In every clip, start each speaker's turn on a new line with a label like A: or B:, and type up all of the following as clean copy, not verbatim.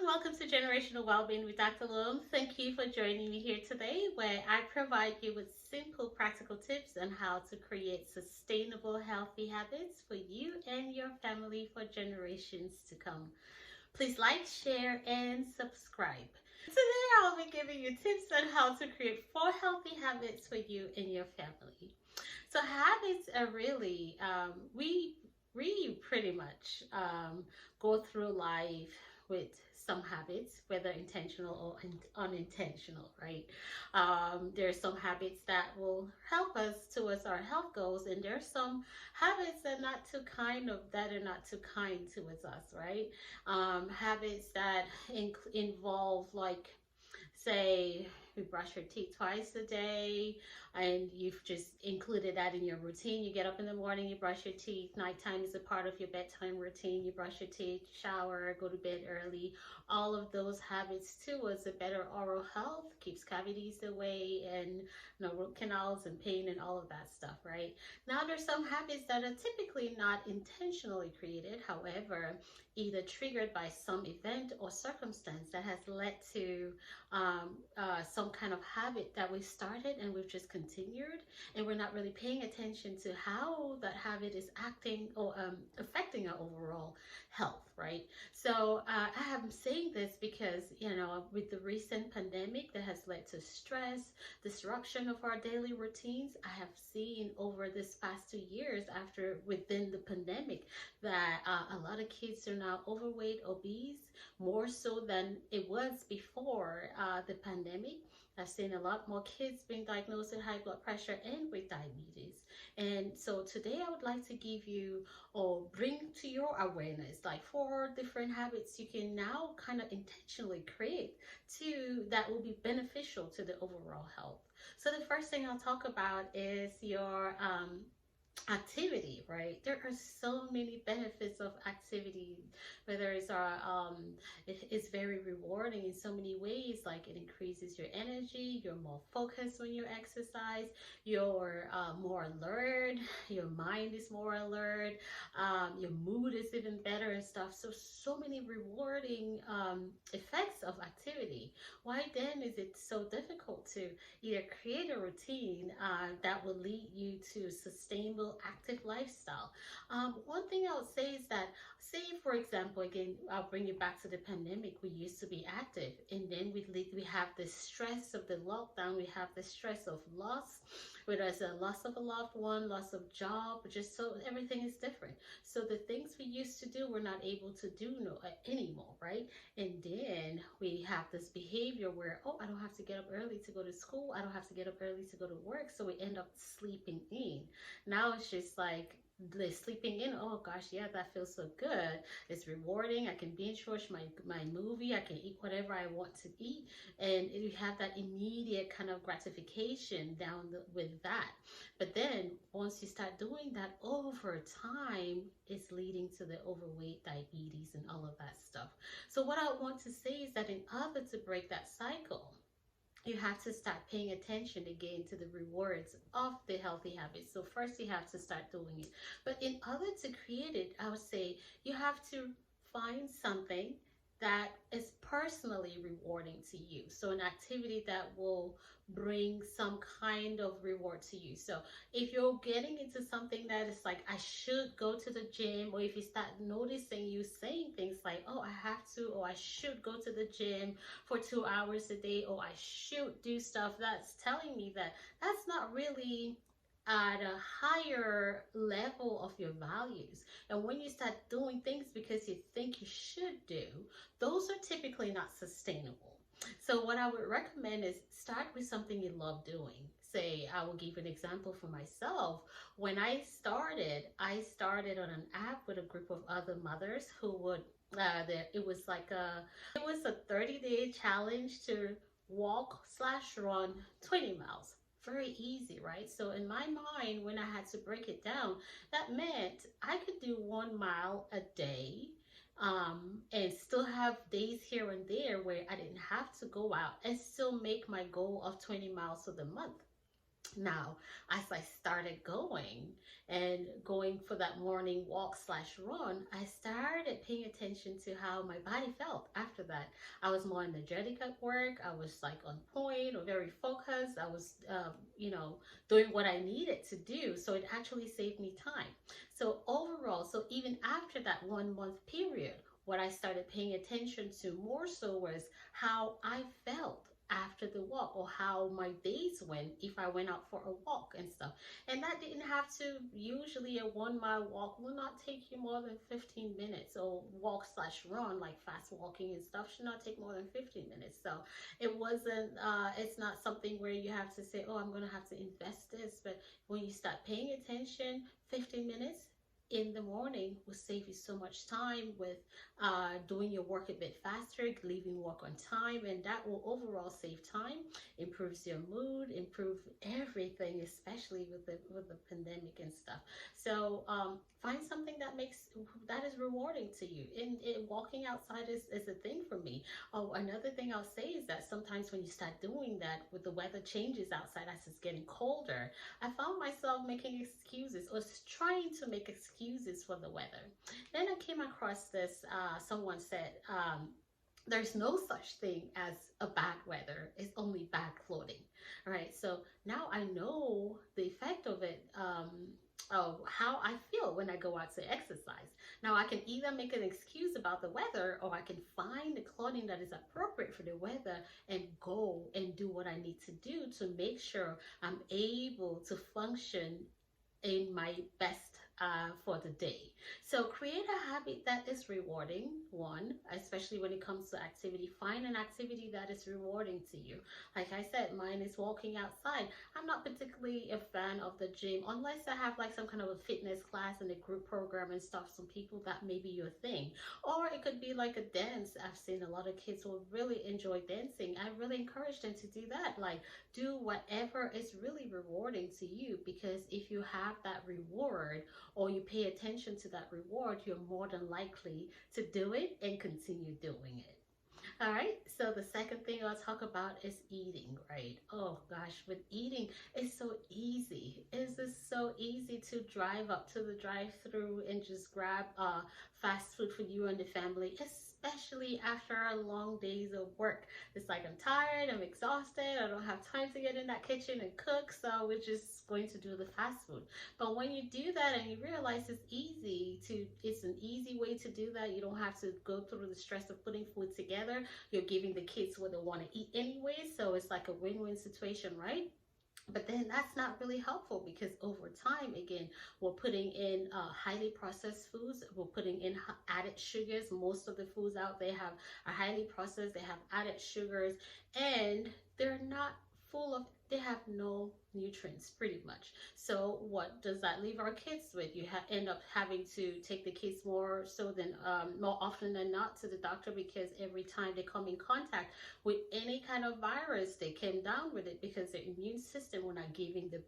A: welcome to Generational Wellbeing with Dr. Loam. Thank you for joining me here today, where I provide you with simple, practical tips on how to create sustainable, healthy habits for you and your family for generations to come. Please like, share, and subscribe. Today, I'll be giving you tips on how to create 4 healthy habits for you and your family. So, habits are really, we pretty much go through life with some habits, whether intentional or unintentional, right? There are some habits that will help us towards our health goals, and there are some habits that are not too kind towards us, right? Habits that involve, like, say, you brush your teeth twice a day and you've just included that in your routine. You get up in the morning, you brush your teeth. Nighttime is a part of your bedtime routine. You brush your teeth, shower, go to bed early. All of those habits towards a better oral health, keeps cavities away, and root canals and pain and all of that stuff, right? Now, there's some habits that are typically not intentionally created, however, either triggered by some event or circumstance that has led to some kind of habit that we started and we've just continued, and we're not really paying attention to how that habit is acting or affecting our overall health, right? So I am saying this because, with the recent pandemic that has led to stress, disruption of our daily routines, I have seen over this past 2 years within the pandemic that a lot of kids are now overweight, obese, more so than it was before the pandemic. I've seen a lot more kids being diagnosed with high blood pressure and with diabetes. And so today I would like to give you or bring to your awareness like 4 different habits you can now kind of intentionally create that will be beneficial to the overall health. So the first thing I'll talk about is your activity, right? There are so many benefits of activity, whether it's very rewarding in so many ways. Like, it increases your energy, you're more focused when you exercise, you're more alert, your mind is more alert, your mood is even better and stuff. So many rewarding effects of activity. Why then is it so difficult to either create a routine that will lead you to sustainable active lifestyle? One thing I would say is that, say for example, again, I'll bring you back to the pandemic. We used to be active, and then we have the stress of the lockdown. We have the stress of loss, whether it's a loss of a loved one, loss of job, just so everything is different. So the things we used to do, we're not able to do anymore, right? And then we have this behavior where, oh, I don't have to get up early to go to school. I don't have to get up early to go to work. So we end up sleeping in. Now it's just like the sleeping in. Oh gosh, yeah, that feels so good. It's rewarding. I can binge watch my movie. I can eat whatever I want to eat. And you have that immediate kind of gratification with that. But then once you start doing that over time, it's leading to the overweight, diabetes, and all of that stuff. So what I want to say is that in order to break that cycle, you have to start paying attention again to the rewards of the healthy habits. So first you have to start doing it. But in order to create it, I would say you have to find something that is personally rewarding to you. So an activity that will bring some kind of reward to you. So if you're getting into something that is like, I should go to the gym, or if you start noticing you saying things like, oh, I have to, or I should go to the gym for 2 hours a day, or I should do stuff, that's telling me that that's not really at a higher level of your values. And when you start doing things because you think you should do, those are typically not sustainable. So what I would recommend is start with something you love doing. Say, I will give you an example for myself. When I started on an app with a group of other mothers who would it was a 30-day challenge to walk slash run 20 miles. Very easy, right? So in my mind, when I had to break it down, that meant I could do 1 mile a day, and still have days here and there where I didn't have to go out and still make my goal of 20 miles for the month. Now, as I started going for that morning walk slash run, I started paying attention to how my body felt after that. I was more energetic at work. I was like on point or very focused. I was, doing what I needed to do. So it actually saved me time. So overall, so even after that 1 month period, what I started paying attention to more so was how I felt after the walk, or how my days went if I went out for a walk and stuff. And that didn't have to, usually a 1 mile walk will not take you more than 15 minutes, or walk slash run, like fast walking and stuff, should not take more than 15 minutes. So it's not something where you have to say, oh, I'm going to have to invest this. But when you start paying attention, 15 minutes in the morning will save you so much time with doing your work a bit faster, leaving work on time, and that will overall save time, improves your mood, improve everything, especially with the pandemic and stuff. So find something that is rewarding to you. And walking outside is a thing for me. Oh, another thing I'll say is that sometimes when you start doing that, with the weather changes outside as it's getting colder, I found myself making excuses, or trying to make excuses for the weather. Then I came across this, someone said, there's no such thing as a bad weather, it's only bad clothing. All right, so now I know the effect of it, of how I feel when I go out to exercise. Now I can either make an excuse about the weather, or I can find the clothing that is appropriate for the weather and go and do what I need to do to make sure I'm able to function in my best for the day. So create a habit that is rewarding, one, especially when it comes to activity. Find an activity that is rewarding to you. Like I said, mine is walking outside. I'm not particularly a fan of the gym unless I have like some kind of a fitness class and a group program and stuff. Some people, that may be your thing. Or it could be like a dance. I've seen a lot of kids who really enjoy dancing. I really encourage them to do that. Like, do whatever is really rewarding to you, because if you have that reward, or you pay attention to that reward, you're more than likely to do it and continue doing it. All right, so the second thing I'll talk about is eating, right? Oh gosh, with eating, it's so easy. It's just so easy to drive up to the drive-through and just grab fast food for you and the family, especially after long days of work. It's like, I'm tired, I'm exhausted, I don't have time to get in that kitchen and cook, so we're just going to do the fast food. But when you do that and you realize it's an easy way to do that, you don't have to go through the stress of putting food together. You're giving the kids what they want to eat anyway, so it's like a win-win situation, right? But then that's not really helpful, because over time, again, we're putting in highly processed foods, we're putting in added sugars. Most of the foods out there are highly processed, they have added sugars, and they're not full of, they have no nutrients pretty much. So what does that leave our kids with? You end up having to take the kids more often than not to the doctor, because every time they come in contact with any kind of virus, they came down with it, because their immune system, we're not giving their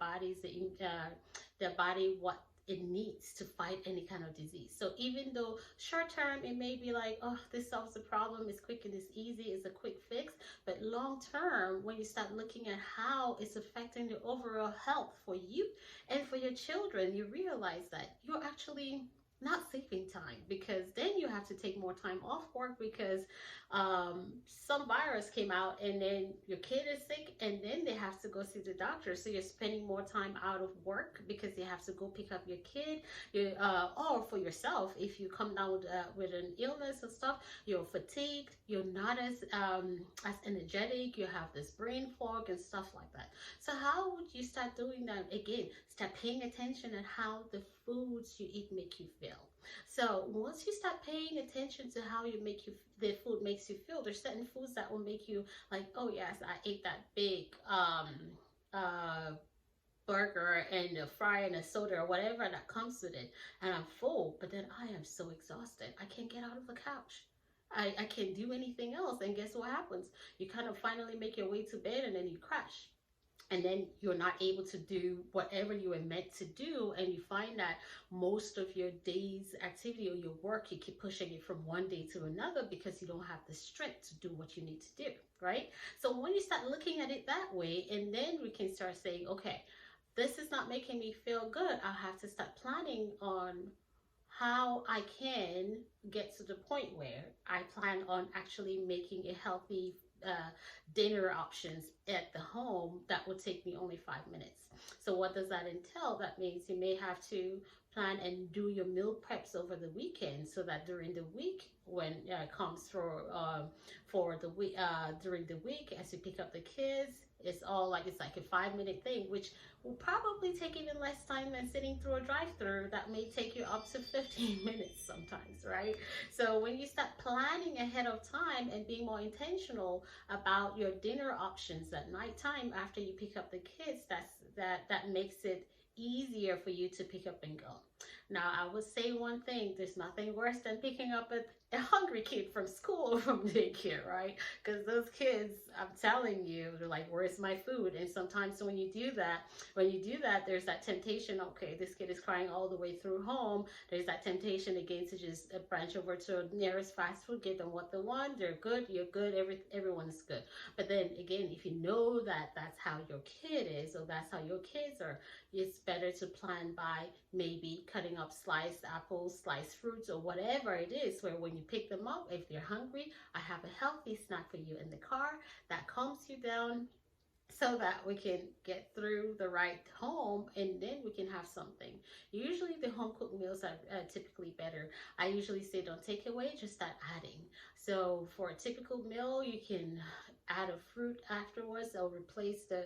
A: body what it needs to fight any kind of disease. So even though short term it may be like, oh, this solves the problem, it's quick and it's easy, it's a quick fix, but long term, when you start looking at how it's affecting the overall health for you and for your children, you realize that you're actually not saving time, because then you have to take more time off work because some virus came out, and then your kid is sick, and then they have to go see the doctor. So you're spending more time out of work because you have to go pick up your kid. Or for yourself, if you come down with an illness and stuff, you're fatigued, you're not as energetic, you have this brain fog and stuff like that. So how would you start doing that? Again, start paying attention at how the foods you eat make you feel. So once you start paying attention to how the food makes you feel, there's certain foods that will make you like, oh yes, I ate that big burger and a fry and a soda or whatever that comes with it, and I'm full, but then I am so exhausted, I can't get out of the couch. I can't do anything else. And guess what happens? You kind of finally make your way to bed, and then you crash. and then you're not able to do whatever you were meant to do, and you find that most of your day's activity or your work, you keep pushing it from one day to another because you don't have the strength to do what you need to do, right? So when you start looking at it that way, and then we can start saying, okay, this is not making me feel good, I'll have to start planning on how I can get to the point where I plan on actually making a healthy dinner options at the home that would take me only 5 minutes. So what does that entail? That means you may have to plan and do your meal preps over the weekend, so that during the week, when it comes for the week, during the week, as you pick up the kids, it's like a 5 minute thing, which will probably take even less time than sitting through a drive-through that may take you up to 15 minutes sometimes, right? So when you start planning ahead of time and being more intentional about your dinner options at nighttime after you pick up the kids, that makes it easier for you to pick up and go. Now, I would say one thing: there's nothing worse than picking up a hungry kid from school or from daycare, right? Because those kids, I'm telling you, they're like, "Where's my food?" And sometimes when you do that, there's that temptation. Okay, this kid is crying all the way through home. There's that temptation again to just branch over to nearest fast food, give them what they want. They're good, you're good, everyone is good. But then again, if you know that that's how your kid is, or that's how your kids are, it's better to plan by maybe cutting up sliced apples, sliced fruits, or whatever it is, where when you pick them up, if they're hungry, I have a healthy snack for you in the car that calms you down, so that we can get through the ride home, and then we can have something. Usually the home cooked meals are typically better. I usually say don't take away, just start adding. So for a typical meal, you can add a fruit afterwards, or replace the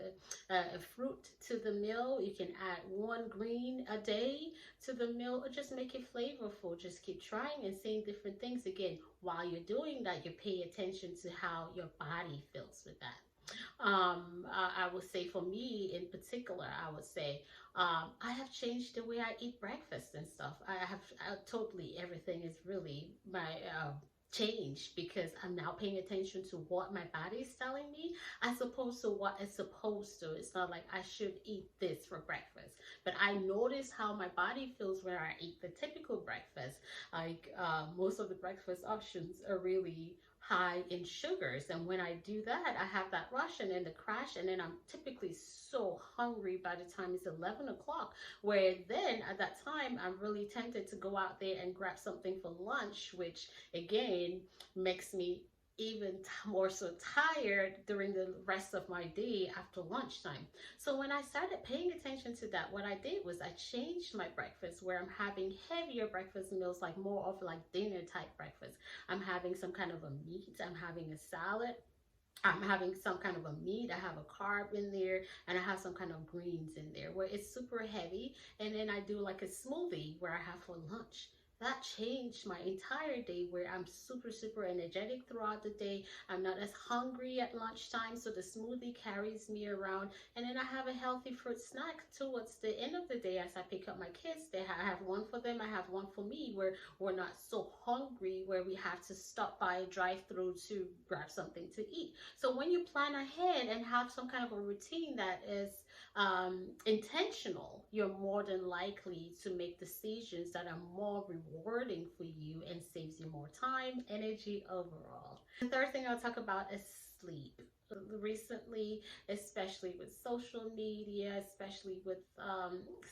A: fruit to the meal. You can add one green a day to the meal, or just make it flavorful. Just keep trying and seeing different things. Again, while you're doing that, you pay attention to how your body feels with that. I would say for me in particular, I would say I have changed the way I eat breakfast and stuff. Totally everything is really my changed, because I'm now paying attention to what my body is telling me as opposed to what it's supposed to. It's not like I should eat this for breakfast, but I notice how my body feels when I eat the typical breakfast. Like most of the breakfast options are really high in sugars, and when I do that, I have that rush and then the crash, and then I'm typically so hungry by the time it's 11 o'clock, where then at that time I'm really tempted to go out there and grab something for lunch, which again makes me even more so tired during the rest of my day after lunchtime. So when I started paying attention to that, what I did was I changed my breakfast, where I'm having heavier breakfast meals, like more of like dinner type breakfast. I'm having some kind of a meat, I'm having a salad, I'm having some kind of a meat, I have a carb in there, and I have some kind of greens in there, where it's super heavy. And then I do like a smoothie where I have for lunch. That changed my entire day, where I'm super energetic throughout the day. I'm not as hungry at lunchtime, so the smoothie carries me around. And then I have a healthy fruit snack towards the end of the day as I pick up my kids. I have one for them, I have one for me, where we're not so hungry where we have to stop by a drive-through to grab something to eat. So when you plan ahead and have some kind of a routine that is intentional, you're more than likely to make decisions that are more rewarding for you and saves you more time, energy overall. The third thing I'll talk about is sleep. Recently, especially with social media, especially with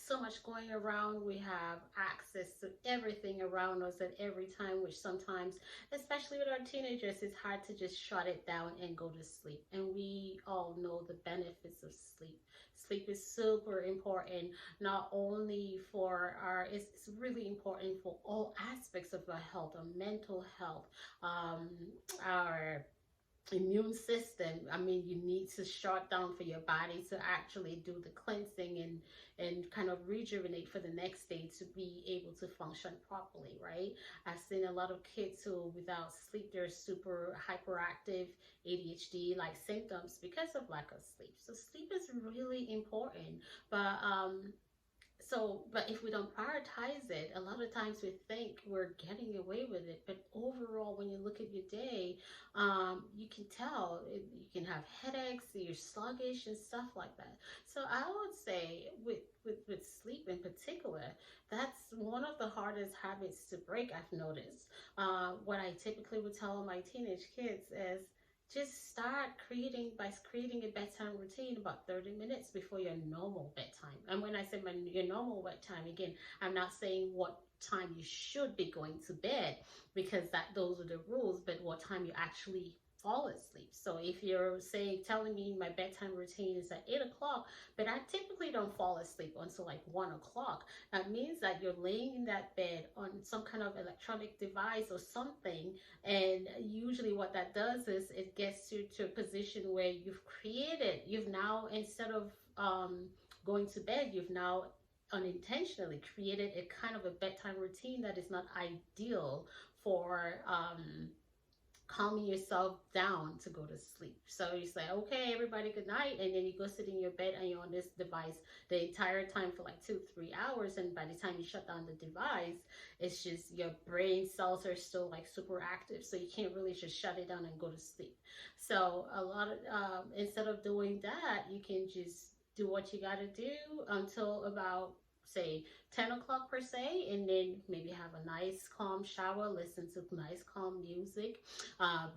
A: so much going around, we have access to everything around us at every time, which sometimes, especially with our teenagers, it's hard to just shut it down and go to sleep. And we all know the benefits of sleep. Sleep is super important, not only for it's really important for all aspects of our health, our mental health, our immune system. I mean, you need to shut down for your body to actually do the cleansing and kind of rejuvenate for the next day to be able to function properly, right? I've seen a lot of kids who without sleep, they're super hyperactive, ADHD like symptoms because of lack of sleep. So sleep is really important. But But if we don't prioritize it, a lot of times we think we're getting away with it. But overall, when you look at your day, you can tell you can have headaches, you're sluggish, and stuff like that. So I would say with sleep in particular, that's one of the hardest habits to break, I've noticed. What I typically would tell my teenage kids is just start creating a bedtime routine about 30 minutes before your normal bedtime. And when I say your normal bedtime, again, I'm not saying what time you should be going to bed, because those are the rules, but what time you actually fall asleep. So if you're telling me my bedtime routine is at 8 o'clock, but I typically don't fall asleep until like 1 o'clock, that means that you're laying in that bed on some kind of electronic device or something. And usually what that does is it gets you to a position where you've now, instead of going to bed, you've now unintentionally created a kind of a bedtime routine that is not ideal for calming yourself down to go to sleep. So you say, okay, everybody, good night. And then you go sit in your bed and you're on this device the entire time for like 2-3 hours. And by the time you shut down the device, it's just your brain cells are still like super active. So you can't really just shut it down and go to sleep. So instead of doing that, you can just do what you got to do until about, say, 10 o'clock per se, and then maybe have a nice calm shower, listen to nice calm music,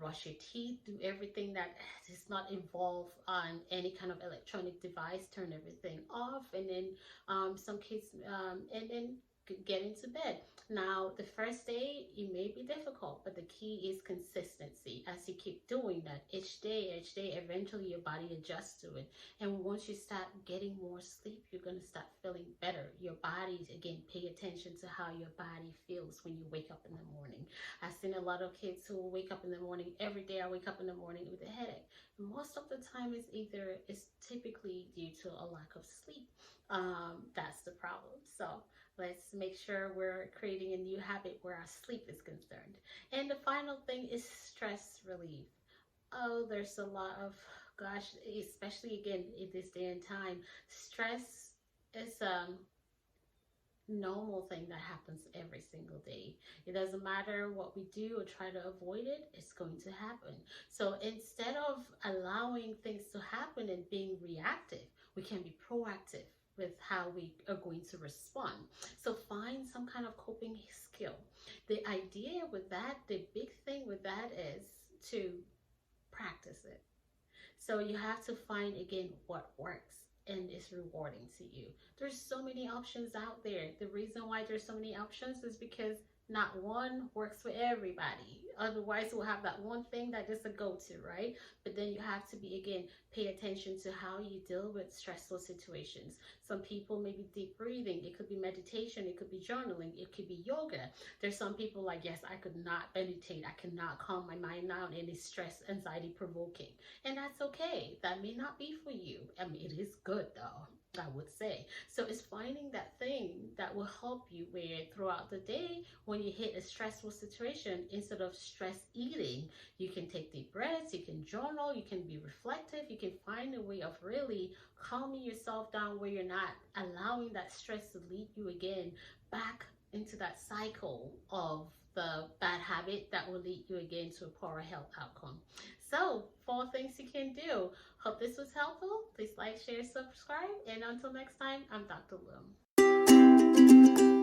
A: brush your teeth, do everything that does not involve on any kind of electronic device, turn everything off, and then some kids, and then get into bed. Now, the first day, it may be difficult, but the key is consistency. As you keep doing that each day, eventually your body adjusts to it. And once you start getting more sleep, you're going to start feeling better. Your body, again, pay attention to how your body feels when you wake up in the morning. I've seen a lot of kids who wake up in the morning. Every day I wake up in the morning with a headache. Most of the time it's typically due to a lack of sleep. That's the problem. So let's make sure we're creating a new habit where our sleep is concerned. And the final thing is stress relief. Oh, there's a lot of, gosh, especially again in this day and time, stress is normal thing that happens every single day. It doesn't matter what we do or try to avoid it, it's going to happen. So instead of allowing things to happen and being reactive, we can be proactive with how we are going to respond. So find some kind of coping skill. The idea with that, the big thing with that is to practice it. So you have to find again what works and is rewarding to you. There's so many options out there. The reason why there's so many options is because not one works for everybody. Otherwise, we'll have that one thing that is a go-to, right? But then you have to be, again, pay attention to how you deal with stressful situations. Some people maybe deep breathing. It could be meditation. It could be journaling. It could be yoga. There's some people like, yes, I could not meditate. I cannot calm my mind down, and it's stress, anxiety provoking. And that's okay. That may not be for you. I mean, it is good though, I would say. So it's finding that thing that will help you where throughout the day, when you hit a stressful situation, instead of stress eating, you can take deep breaths, you can journal, you can be reflective, you can find a way of really calming yourself down where you're not allowing that stress to lead you again back into that cycle of the bad habit that will lead you again to a poorer health outcome. So, 4 things you can do. Hope this was helpful. Please like, share, subscribe, and until next time, I'm Dr. Lum.